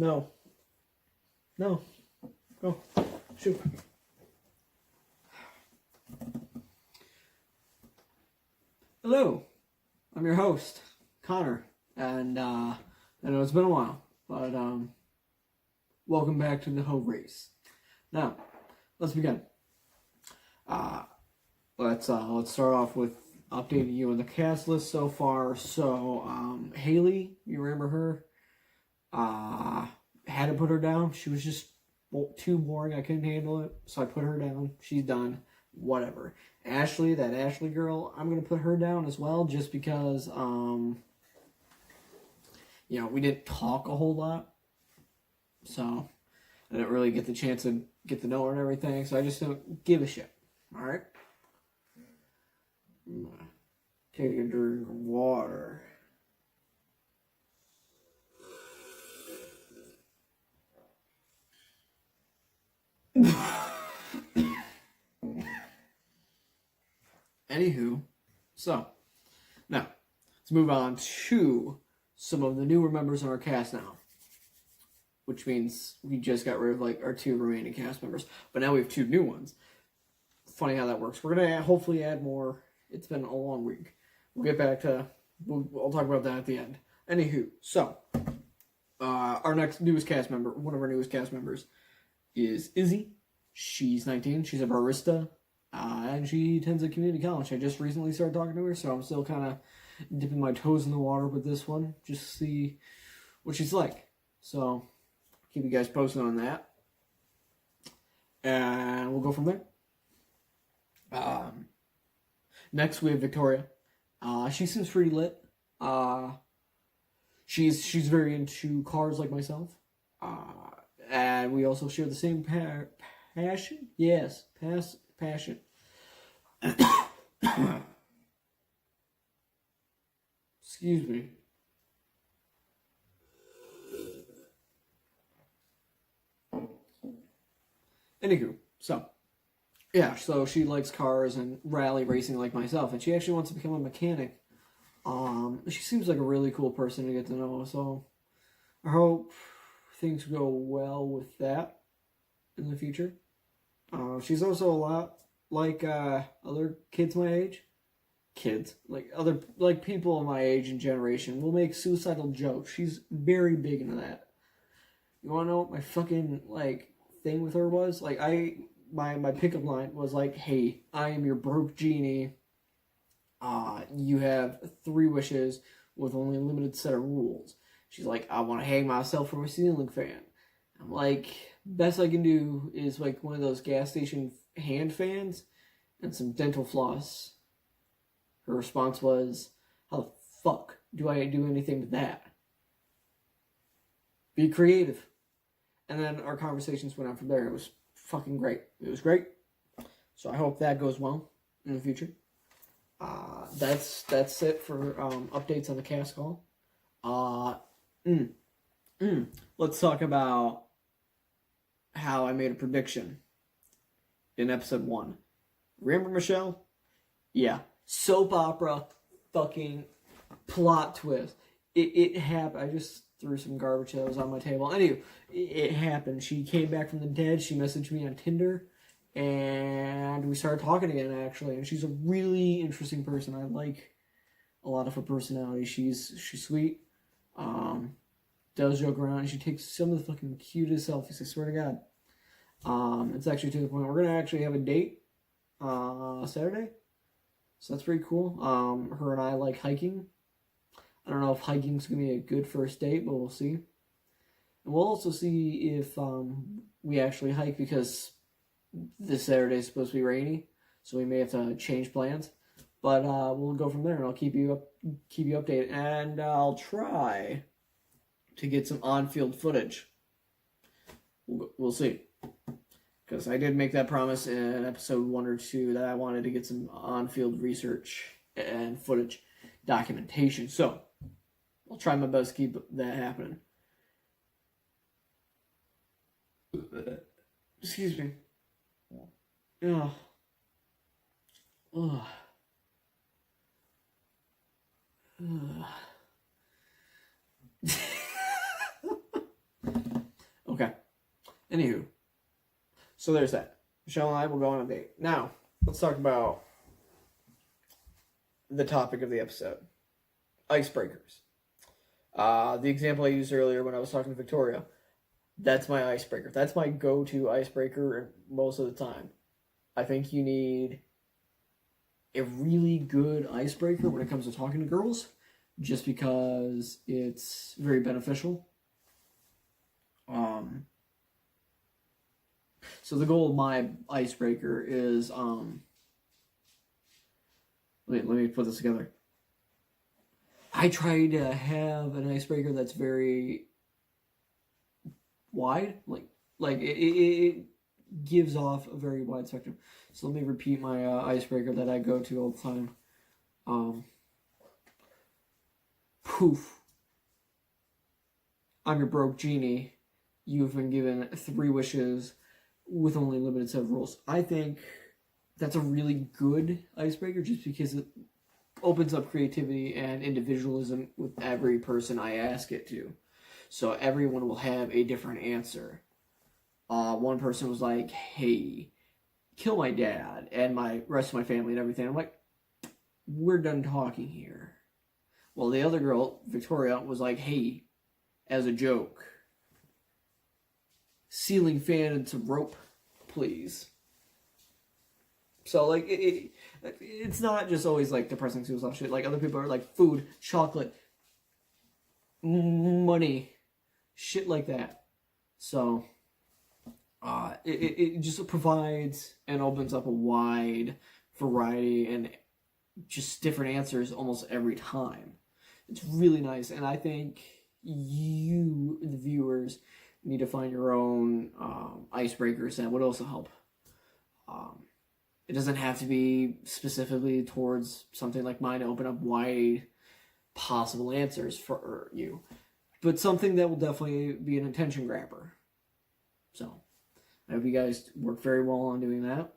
No. No. Go. Shoot. Hello. I'm your host, Connor. And, I know it's been a while, but, welcome back to the Ho Race. Now, let's begin. Let's start off with updating you on the cast list so far. So, Haley, you remember her? Had to put her down. She was just too boring. I couldn't handle it, so I put her down. She's done. Whatever. Ashley, that Ashley girl, I'm gonna put her down as well, just because we didn't talk a whole lot, so I didn't really get the chance to get to know her and everything. So I just don't give a shit. All right. Take a drink of water. Anywho, so now let's move on to some of the newer members in our cast now, which means we just got rid of like our 2 remaining cast members, but now we have 2 new ones. Funny how that works. We're gonna hopefully add more. It's been a long week. We'll get back to. I'll talk about that at the end. Anywho, so our next newest cast member, one of our newest cast members, is Izzy. She's 19. She's a barista. And she attends a community college. I just recently started talking to her, so I'm still kind of dipping my toes in the water with this one, just to see what she's like. So, keep you guys posted on that. And we'll go from there. Next, we have Victoria. She seems pretty lit. She's very into cars like myself. And we also share the same passion. Yes, passion. Excuse me. Anywho, so she likes cars and rally racing like myself, and she actually wants to become a mechanic. She seems like a really cool person to get to know, so I hope things go well with that in the future. She's also a lot like other kids my age. Like people of my age and generation will make suicidal jokes. She's very big into that. You wanna know what my fucking thing with her was? Like my pickup line was like, "Hey, I am your broke genie. You have 3 wishes with only a limited set of rules." She's like, "I want to hang myself from a ceiling fan." I'm like, best I can do is like one of those gas station hand fans and some dental floss. Her response was, "How the fuck do I do anything with that?" Be creative. And then our conversations went on from there. It was fucking great. It was great. So I hope that goes well in the future. That's it for updates on the cast call. Let's talk about how I made a prediction in episode 1. Remember Michelle? Yeah. Soap opera fucking plot twist. It happened. I just threw some garbage that was on my table. Anyway, it happened. She came back from the dead. She messaged me on Tinder, and we started talking again, actually. And she's a really interesting person. I like a lot of her personality. She's sweet. Does joke around, and she takes some of the fucking cutest selfies, I swear to God. It's actually to the point we're gonna actually have a date Saturday. So that's pretty cool. Her and I like hiking. I don't know if hiking's gonna be a good first date, but we'll see. And we'll also see if we actually hike, because this Saturday is supposed to be rainy, so we may have to change plans. But we'll go from there, and I'll keep you updated, and I'll try to get some on-field footage. We'll see. Because I did make that promise in episode 1 or 2 that I wanted to get some on-field research and footage documentation. So, I'll try my best to keep that happening. Excuse me. Oh. Oh. So there's that. Michelle and I will go on a date. Now, let's talk about the topic of the episode. Icebreakers. The example I used earlier when I was talking to Victoria, that's my icebreaker. That's my go-to icebreaker most of the time. I think you need a really good icebreaker when it comes to talking to girls, just because it's very beneficial. So the goal of my icebreaker is, let me put this together. I try to have an icebreaker that's very wide, like it gives off a very wide spectrum. So let me repeat my icebreaker that I go to all the time. Poof. I'm your broke genie. You've been given 3 wishes with only a limited set of rules. I think that's a really good icebreaker just because it opens up creativity and individualism with every person I ask it to. So everyone will have a different answer. One person was like, hey, kill my dad and my rest of my family and everything. I'm like, we're done talking here. Well, the other girl, Victoria, was like, hey, as a joke, ceiling fan and some rope, please. So, like, it's not just always, like, depressing suicide shit. Like, other people are like, food, chocolate, money, shit like that. So, it just provides and opens up a wide variety and just different answers almost every time. It's really nice, and I think you, the viewers, need to find your own icebreakers that would also help. It doesn't have to be specifically towards something like mine to open up wide possible answers for you, but something that will definitely be an attention grabber. So, I hope you guys work very well on doing that.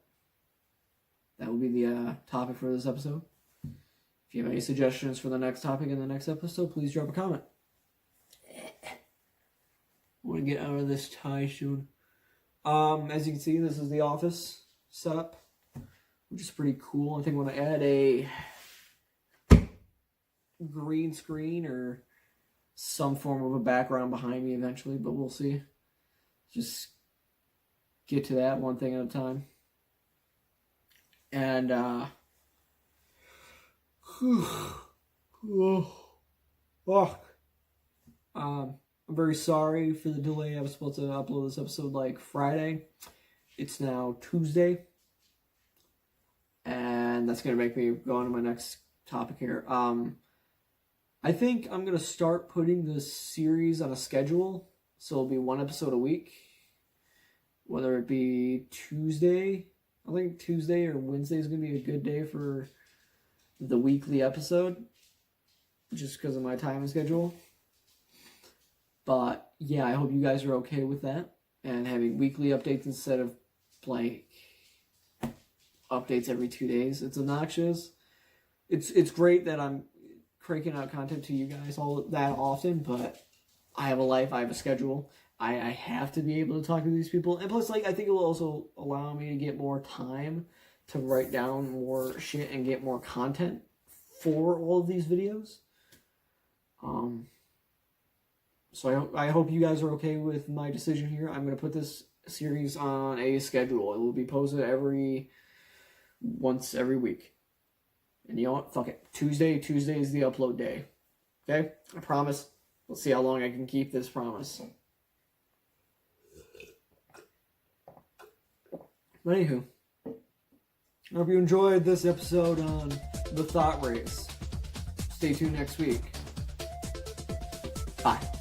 That will be the topic for this episode. If you have any suggestions for the next topic in the next episode, please drop a comment. I want to get out of this tie soon. As you can see, this is the office setup, which is pretty cool. I think I'm going to add a green screen or some form of a background behind me eventually, but we'll see. Just get to that one thing at a time. And, I'm very sorry for the delay. I was supposed to upload this episode like Friday. It's now Tuesday. And that's going to make me go on to my next topic here. I think I'm going to start putting this series on a schedule. So it'll be 1 episode a week. Whether it be Tuesday. I think Tuesday or Wednesday is going to be a good day for the weekly episode. Just because of my time schedule. But yeah, I hope you guys are okay with that. And having weekly updates instead of like updates every 2 days. It's obnoxious. It's great that I'm cranking out content to you guys all that often, but I have a life, I have a schedule. I have to be able to talk to these people. And plus, like, I think it will also allow me to get more time to write down more shit and get more content for all of these videos. So I hope you guys are okay with my decision here. I'm going to put this series on a schedule. It will be posted once every week. And you know what? Fuck it. Tuesday is the upload day. Okay? I promise. We'll see how long I can keep this promise. But anywho, I hope you enjoyed this episode on The Thought Race. Stay tuned next week. Bye.